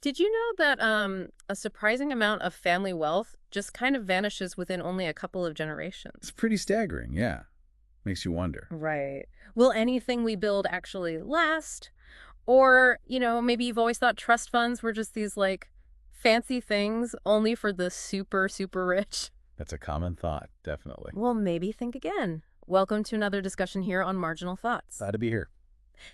Did you know that a surprising amount of family wealth just kind of vanishes within only a couple of It's generations? pretty staggering, yeah. Makes you wonder. Right. Will anything we build actually last? Or, maybe you've always thought trust funds were just these like fancy things only for the super, super rich? That's a common thought, definitely. Well, maybe think again. Welcome to another discussion here on Marginal Thoughts. Glad to be here.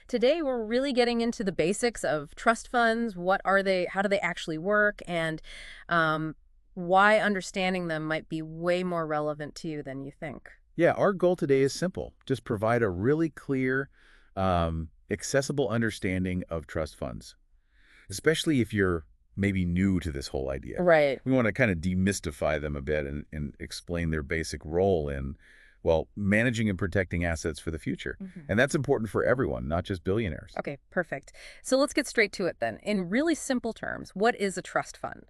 Today, we're really getting into the basics of trust funds. What are they? How do they actually work? And um, why understanding them might be way more relevant to you than you think. Yeah, our goal today is simple. Just provide a really clear, accessible understanding of trust funds, especially if you're maybe new to this whole idea. Right. We want to kind of demystify them a bit and explain their basic role in, well, managing and protecting assets for the future. Mhm. And that's important for everyone, not just billionaires. Okay, perfect. So let's get straight to it then. In really simple terms, what is a trust fund?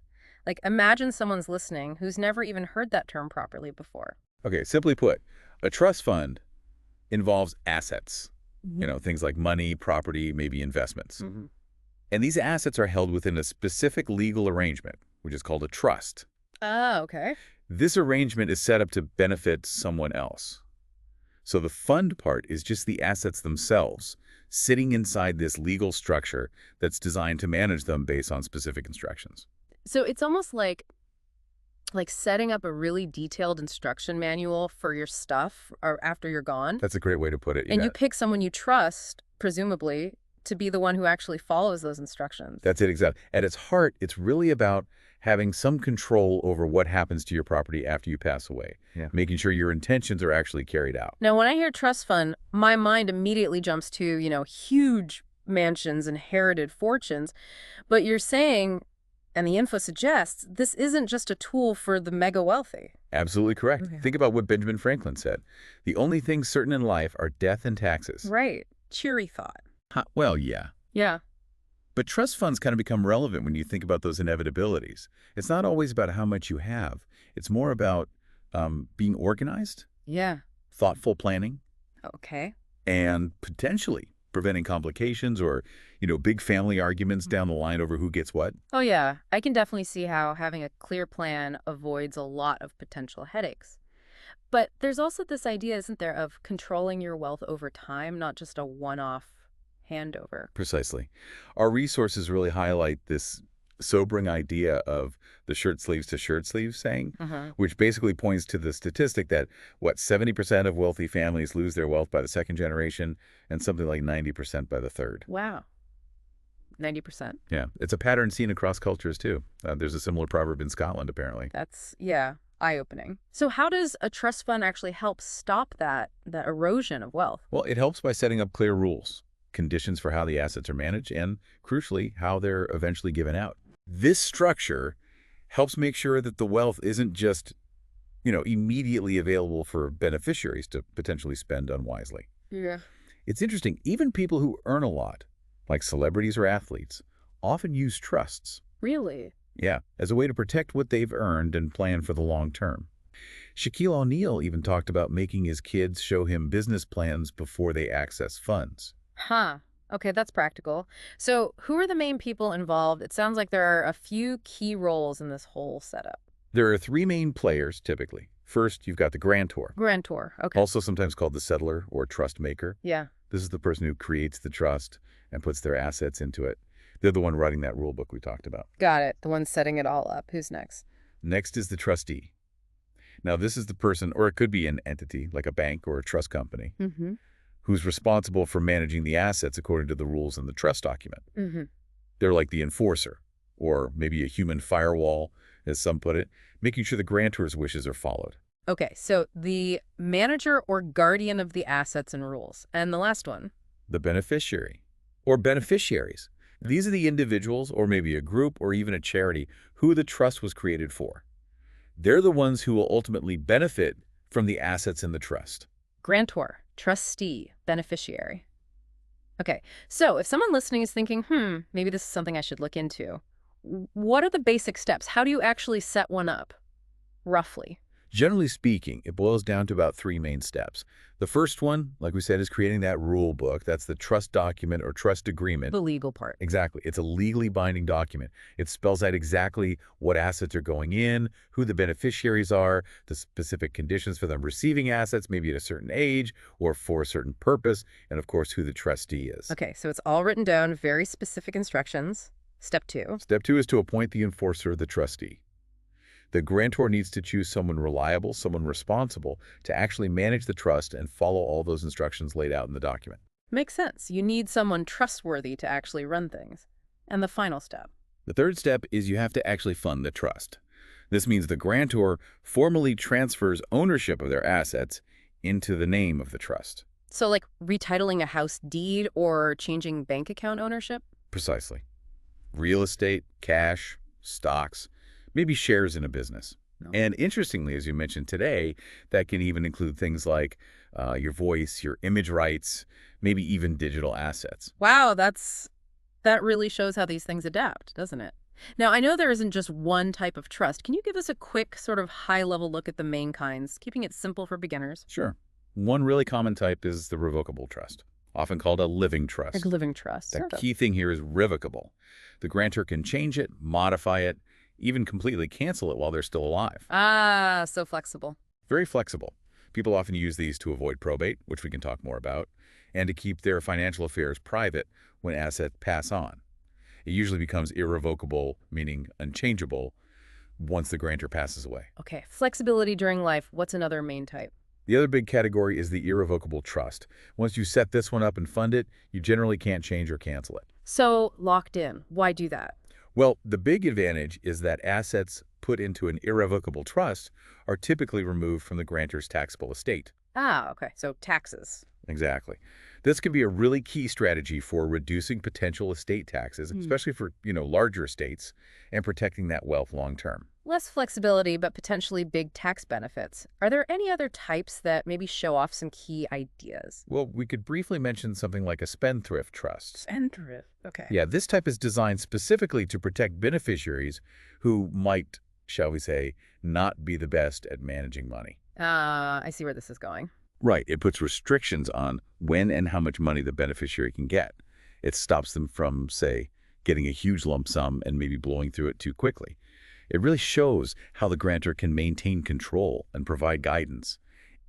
Like, imagine someone's listening who's never even heard that term properly before. Okay, simply put, a trust fund involves assets, Mhm. things like money, property, maybe investments. Mhm. And these assets are held within a specific legal arrangement, which is called a trust. Ah, okay. This arrangement is set up to benefit someone else. So the fund part is just the assets themselves, sitting inside this legal structure that's designed to manage them based on specific instructions. So it's almost like setting up a really detailed instruction manual for your stuff or after you're gone. That's a great way to put it, you And you bet. pick someone you trust, presumably, to be the one who actually follows those instructions. That's it, exactly. At its heart, it's really about having some control over what happens to your property after you pass away, Yeah. making sure your intentions are actually carried out. Now, when I hear trust fund, my mind immediately jumps to, huge mansions, inherited fortunes. But you're saying, and the info suggests, this isn't just a tool for the mega wealthy. Absolutely correct. Okay. Think about what Benjamin Franklin said. The only things certain in life are death and taxes. Right. Cheery thought. Well, yeah. Yeah. But trust funds kind of become relevant when you think about those inevitabilities. It's not always about how much you have. It's more about being organized, Yeah. thoughtful planning, Okay. and potentially preventing complications or, big family arguments down the line over who gets what. Oh, yeah. I can definitely see how having a clear plan avoids a lot of potential headaches. But there's also this idea, isn't there, of controlling your wealth over time, not just a one-off handover. Precisely. Our resources really highlight this sobering idea of the shirt sleeves to shirt sleeves saying, Uh-huh. which basically points to the statistic that, 70% of wealthy families lose their wealth by the second generation and something like 90% by the third. Wow. 90%. Yeah, it's a pattern seen across cultures too. There's a similar proverb in Scotland, apparently. That's, yeah, eye-opening. So how does a trust fund actually help stop that erosion of wealth? Well, it helps by setting up clear rules, conditions for how the assets are managed, and crucially, how they're eventually given out. This structure helps make sure that the wealth isn't just, immediately available for beneficiaries to potentially spend unwisely. Yeah. It's interesting, even people who earn a lot, like celebrities or athletes, often use trusts. Really? Yeah, as a way to protect what they've earned and plan for the long term. Shaquille O'Neal even talked about making his kids show him business plans before they access funds. Huh. Okay, that's practical. So who are the main people involved? It sounds like there are a few key roles in this whole setup. There are three main players, typically. First, you've got the grantor, Grantor. Okay. also sometimes called the settler or trust maker. Yeah. This is the person who creates the trust and puts their assets into it. They're the one writing that rule book we talked about. Got it. The one setting it all up. Who's next? Next is the trustee. Now, this is the person, or it could be an entity, like a bank or a trust company, Mm-hmm. who's responsible for managing the assets according to the rules in the trust document. Mm-hmm. They're like the enforcer, or maybe a human firewall, as some put it, making sure the grantor's wishes are followed. Okay, so the manager or guardian of the assets and rules. And the last one. The beneficiary, or beneficiaries. These are the individuals, or maybe a group, or even a charity, who the trust was created for. They're the ones who will ultimately benefit from the assets in the trust. Grantor, trustee, beneficiary. Okay, so if someone listening is thinking, maybe this is something I should look into, what are the basic steps? How do you actually set one up, roughly? Generally speaking, it boils down to about three main steps. The first one, like we said, is creating that rule book. That's the trust document or trust agreement. The legal part. Exactly. It's a legally binding document. It spells out exactly what assets are going in, who the beneficiaries are, the specific conditions for them receiving assets, maybe at a certain age or for a certain purpose, and of course, who the trustee is. Okay, so it's all written down, very specific instructions. Step 2. Step two is to appoint the enforcer, the trustee. The grantor needs to choose someone reliable, someone responsible to actually manage the trust and follow all those instructions laid out in the document. Makes sense. You need someone trustworthy to actually run things. And the final step. The third step is you have to actually fund the trust. This means the grantor formally transfers ownership of their assets into the name of the trust. So like retitling a house deed or changing bank account ownership? Precisely. Real estate, cash, stocks, maybe shares in a business. No. And interestingly, as you mentioned today, that can even include things like your voice, your image rights, maybe even digital assets. Wow, that really shows how these things adapt, doesn't it? Now, I know there isn't just one type of trust. Can you give us a quick sort of high-level look at the main kinds, keeping it simple for beginners? Sure. One really common type is the revocable trust, often called a living trust. Like living trust. The key thing here is revocable. The grantor can change it, modify it, even completely cancel it while they're still alive. Ah, so flexible. Very flexible. People often use these to avoid probate, which we can talk more about, and to keep their financial affairs private when assets pass on. It usually becomes irrevocable, meaning unchangeable, once the grantor passes away. Okay, flexibility during life. What's another main type? The other big category is the irrevocable trust. Once you set this one up and fund it, you generally can't change or cancel it. So, locked in. Why do that? Well, the big advantage is that assets put into an irrevocable trust are typically removed from the grantor's taxable estate. Ah, okay. So taxes. Exactly. This can be a really key strategy for reducing potential estate taxes, especially for, larger estates, and protecting that wealth long term. Less flexibility, but potentially big tax benefits. Are there any other types that maybe show off some key ideas? Well, we could briefly mention something like a spendthrift trust. Spendthrift. Okay. Yeah, this type is designed specifically to protect beneficiaries who might, shall we say, not be the best at managing money. I see where this is going. Right. It puts restrictions on when and how much money the beneficiary can get. It stops them from, say, getting a huge lump sum and maybe blowing through it too quickly. It really shows how the grantor can maintain control and provide guidance,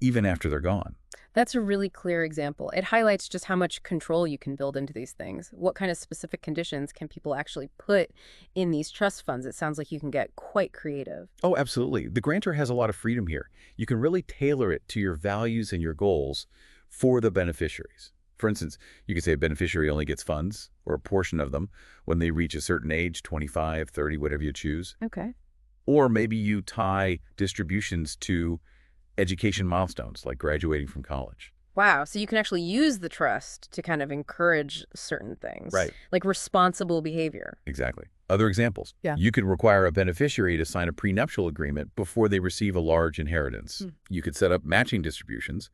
even after they're gone. That's a really clear example. It highlights just how much control you can build into these things. What kind of specific conditions can people actually put in these trust funds? It sounds like you can get quite creative. Oh, absolutely. The grantor has a lot of freedom here. You can really tailor it to your values and your goals for the beneficiaries. For instance, you could say a beneficiary only gets funds, or a portion of them, when they reach a certain age, 25, 30, whatever you choose. Okay. Or maybe you tie distributions to education milestones, like graduating from college. Wow. So you can actually use the trust to kind of encourage certain things. Right. Like responsible behavior. Exactly. Other examples. Yeah. You could require a beneficiary to sign a prenuptial agreement before they receive a large inheritance. You could set up matching distributions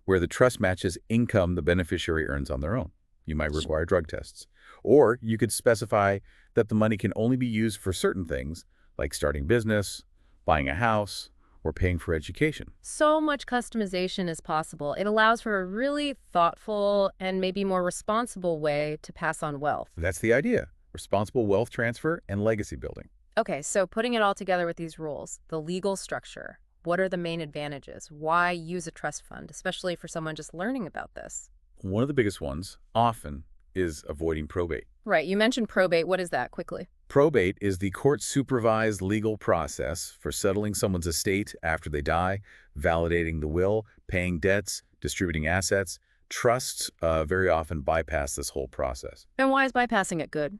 where the trust matches income the beneficiary earns on their own. You might require drug tests. Or you could specify that the money can only be used for certain things, like starting business, buying a house, or paying for education. So much customization is possible. It allows for a really thoughtful and maybe more responsible way to pass on wealth. That's the idea. Responsible wealth transfer and legacy building. Okay, so putting it all together with these rules, the legal structure, what are the main advantages? Why use a trust fund, especially for someone just learning about this? One of the biggest ones, often, is avoiding probate. Right, you mentioned probate. What is that, quickly? Probate is the court-supervised legal process for settling someone's estate after they die, validating the will, paying debts, distributing assets. Trusts very often bypass this whole process. And why is bypassing it good?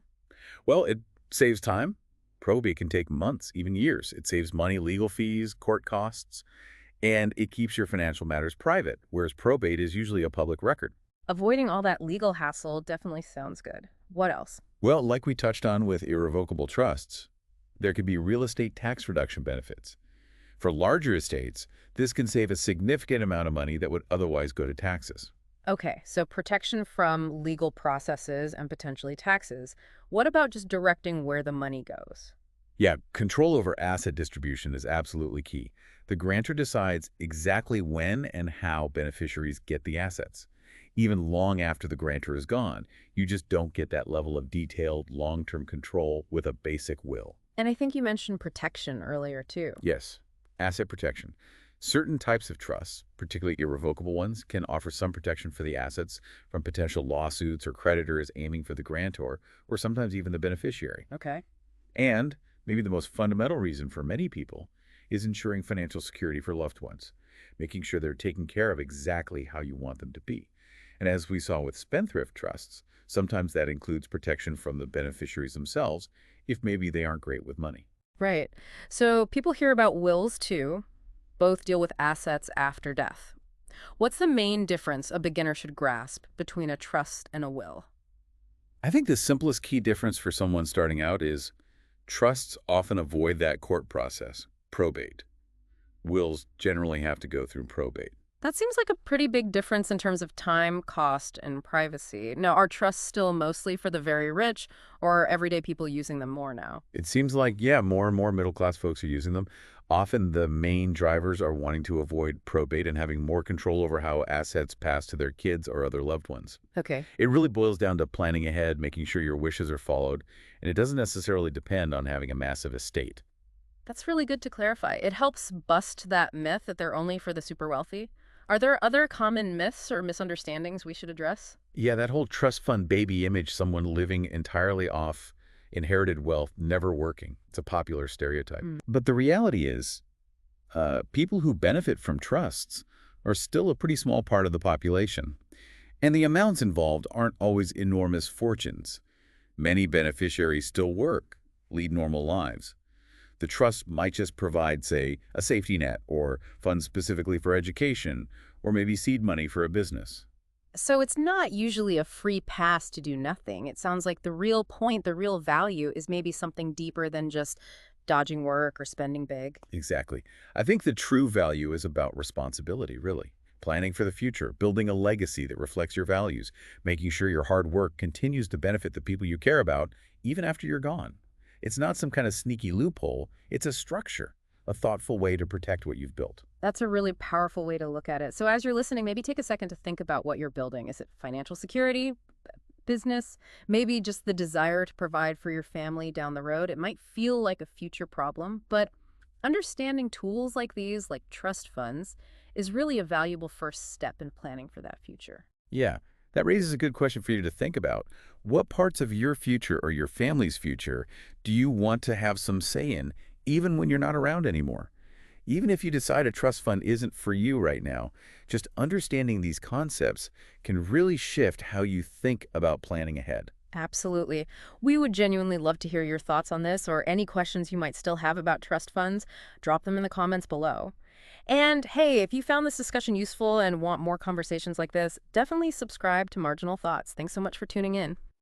Well, it saves time. Probate can take months, even years. It saves money, legal fees, court costs, and it keeps your financial matters private, whereas probate is usually a public record. Avoiding all that legal hassle definitely sounds good. What else? Well, like we touched on with irrevocable trusts, there could be real estate tax reduction benefits. For larger estates, this can save a significant amount of money that would otherwise go to taxes. Okay, so protection from legal processes and potentially taxes. What about just directing where the money goes? Yeah, control over asset distribution is absolutely key. The grantor decides exactly when and how beneficiaries get the assets. Even long after the grantor is gone, you just don't get that level of detailed, long-term control with a basic will. And I think you mentioned protection earlier, too. Yes, asset protection. Certain types of trusts, particularly irrevocable ones, can offer some protection for the assets from potential lawsuits or creditors aiming for the grantor, or sometimes even the beneficiary. Okay. And maybe the most fundamental reason for many people is ensuring financial security for loved ones, making sure they're taken care of exactly how you want them to be. And as we saw with spendthrift trusts, sometimes that includes protection from the beneficiaries themselves if maybe they aren't great with money. Right. So people hear about wills, too. Both deal with assets after death. What's the main difference a beginner should grasp between a trust and a will? I think the simplest key difference for someone starting out is trusts often avoid that court process, probate. Wills generally have to go through probate. That seems like a pretty big difference in terms of time, cost, and privacy. Now, are trusts still mostly for the very rich, or are everyday people using them more now? It seems like, yeah, more and more middle-class folks are using them. Often the main drivers are wanting to avoid probate and having more control over how assets pass to their kids or other loved ones. Okay. It really boils down to planning ahead, making sure your wishes are followed, and it doesn't necessarily depend on having a massive estate. That's really good to clarify. It helps bust that myth that they're only for the super wealthy. Are there other common myths or misunderstandings we should address? Yeah, that whole trust fund baby image, someone living entirely off inherited wealth, never working. It's a popular stereotype. Mm. But the reality is, people who benefit from trusts are still a pretty small part of the population. And the amounts involved aren't always enormous fortunes. Many beneficiaries still work, lead normal lives. The trust might just provide, say, a safety net or funds specifically for education or maybe seed money for a business. So it's not usually a free pass to do nothing. It sounds like the real point, the real value is maybe something deeper than just dodging work or spending big. Exactly. I think the true value is about responsibility, really. Planning for the future, building a legacy that reflects your values, making sure your hard work continues to benefit the people you care about even after you're gone. It's not some kind of sneaky loophole. It's a structure, a thoughtful way to protect what you've built. That's a really powerful way to look at it. So as you're listening, maybe take a second to think about what you're building. Is it financial security, business, maybe just the desire to provide for your family down the road? It might feel like a future problem, but understanding tools like these, like trust funds, is really a valuable first step in planning for that future. Yeah, that raises a good question for you to think about. What parts of your future or your family's future do you want to have some say in, even when you're not around anymore? Even if you decide a trust fund isn't for you right now, just understanding these concepts can really shift how you think about planning ahead. Absolutely. We would genuinely love to hear your thoughts on this or any questions you might still have about trust funds. Drop them in the comments below. And hey, if you found this discussion useful and want more conversations like this, definitely subscribe to Marginal Thoughts. Thanks so much for tuning in.